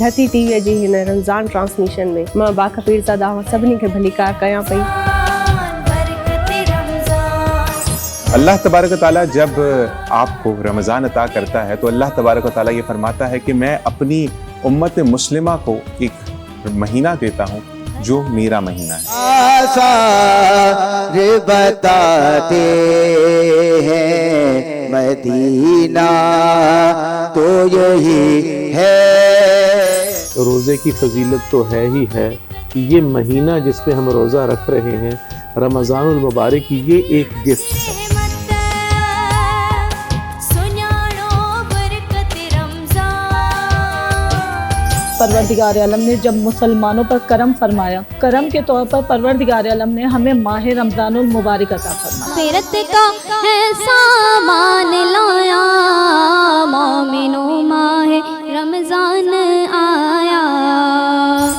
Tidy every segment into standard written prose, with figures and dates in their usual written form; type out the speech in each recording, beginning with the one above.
धरती टीवीअ जी हिन रमज़ान ट्रांसमिशन में मां बाक़ा पीरज़ादा सभिनी खे भली कार कयां पई। अल्लाह तबारक व तआला जब आपको रमज़ान अता करता है तो अल्लाह तबारक व तआला ये फरमाता है कि मैं अपनी उम्मत मुस्लिमा को एक महीना देता हूँ जो मेरा महीना है। सारे बताते हैं मदीना तो यही है। रोज़े की फजीलत तो है ही है, ये महीना जिस पे हम रोज़ा रख रहे हैं रमज़ानुल मुबारक की, ये एक गिफ्ट है। परवरदिगार आलम ने जब मुसलमानों पर करम फरमाया, करम के तौर पर परवरदिगार आलम ने हमें माह रमज़ानुल मुबारक अता फरमाया। फिरत का है सामान लाया, मोमिनो माह रमज़ान आया।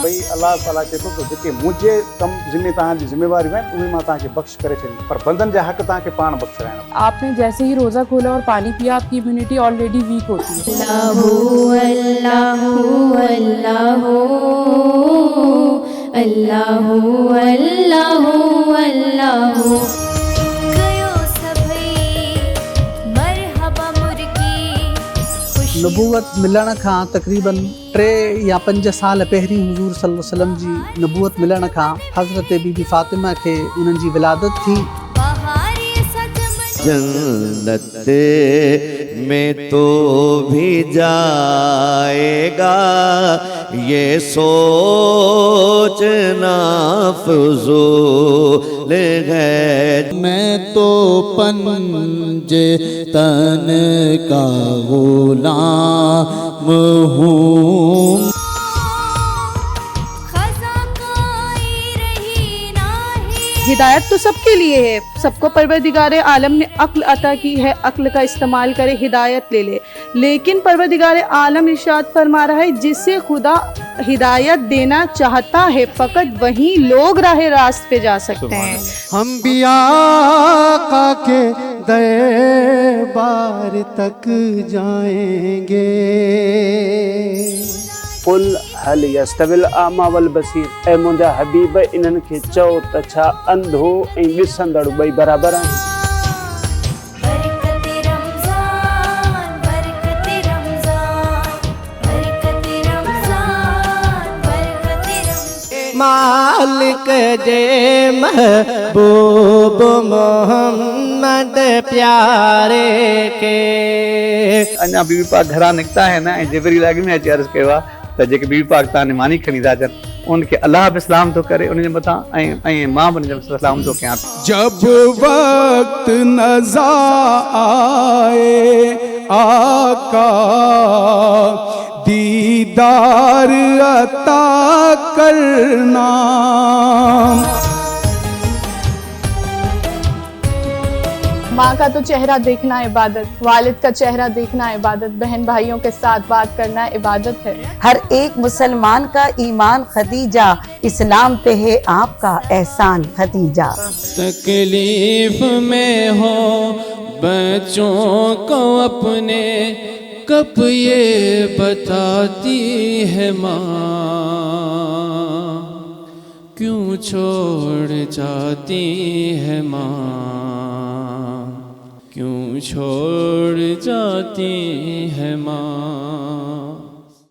भाई अल्लाह ताला चए थो त जेके मुंहिंजे कम जिम्मे तव्हांजी ज़िम्मेवारियूं आहिनि उहे मां तव्हांखे बख़्श करे छॾी, पर बंदन जा हक़ तव्हांखे पाण बख़्शराइणा। आपने जैसे ही रोज़ा खोला और पानी पिया, आपकी इम्यूनिटी ऑलरेडी वीक होती है। अल्लाहु अल्लाहु अल्लाहु अल्लाहु अल्लाहु नबूवत मिलण खां तक़रीबन 3 या 5 साल पहिरीं हुज़ूर सल्लल्लाहु अलैहि वसल्लम जी नबूवत मिलण खां हज़रत बीबी फ़ातिमा खे उन्हनि जी विलादत थी। जन्नत में तो भी जाएगा ये सोचना फ़ज़ूल है। मैं तो पंज तन का गुलाम हूँ। हिदायत तो सबके लिए है, सबको परवरदिगार आलम ने अक्ल अता की है, अक्ल का इस्तेमाल करे, हिदायत ले ले। लेकिन परवरदिगार आलम इरशाद फरमा रहा है जिसे खुदा हिदायत देना चाहता है फकत वही लोग राह रास्त पे जा सकते हैं। हम भी आका के दरबार तक जाएंगे। कुल हल यस्तविल आमा वल बसीर, ऐ मुंहिंजा हबीब इन्हनि खे चओ त छा अंधो ऐं ॾिसंदड़ ॿई बराबरि आहिनि। मालिक जे महबूब मोहम्मद प्यारे के। अञा बीबी पाक घरां निकिता आहिनि ऐं जिब्रील अॻ में अची अर्ज़ु कयो आहे त जेके बीबी पाक तव्हां निमानी खणी था अचनि उनखे अलाह बि सलाम थो करे उनजे मथां ऐं मां बि उनजे सलाम थो कयां। जब वक्त नज़ा आए आका दीदार अता करना। माँ का तो चेहरा देखना इबादत, वालिद का चेहरा देखना इबादत, बहन भाइयों के साथ बात करना इबादत है। हर एक मुसलमान का ईमान खदीजा, इस्लाम पे है आपका एहसान खदीजा। तकलीफ में हो बच्चों को अपने कब ये बताती है माँ, क्यों छोड़ जाती है माँ, क्यों छोड़ जाती है माँ।